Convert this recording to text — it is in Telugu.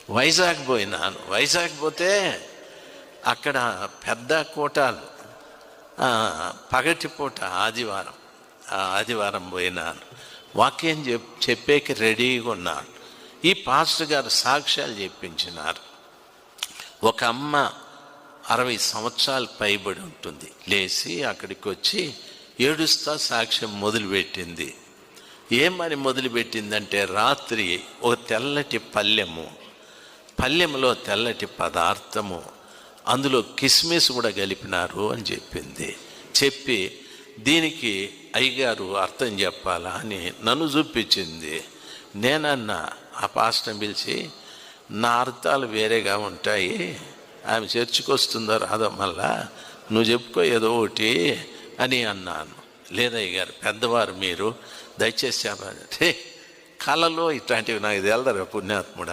వైజాగ్ పోయినాను. వైజాగ్ పోతే అక్కడ పెద్ద కోటాలు పగటిపూట ఆదివారం పోయినాను. వాక్యం చెప్పేకి రెడీగా ఉన్నాను. ఈ పాస్టర్ గారు సాక్ష్యాలు చెప్పించినారు. ఒక అమ్మ 60 సంవత్సరాలు పైబడి ఉంటుంది, లేచి అక్కడికి వచ్చి ఏడుస్తా సాక్ష్యం మొదలుపెట్టింది. ఏమని మొదలుపెట్టిందంటే, రాత్రి ఒక తెల్లటి పళ్ళెములో తెల్లటి పదార్థము, అందులో కిస్మిస్ కూడా కలిపినారు అని చెప్పింది. చెప్పి దీనికి అయ్యగారు అర్థం చెప్పాలా అని నన్ను చూపించింది. నేనన్నా ఆ పాస్టర్ని పిలిచి, నా అర్థాలు వేరేగా ఉంటాయి, ఆమె చర్చికి వస్తుందో రాదో మళ్ళా నువ్వు చెప్పుకో ఏదో ఒకటి అని అన్నాను. లేదయ్య గారు, పెద్దవారు మీరు, దయచేసి చెప్పండి. కళలో ఇట్లాంటివి నాకు తెలదరా పుణ్యాత్ముడా.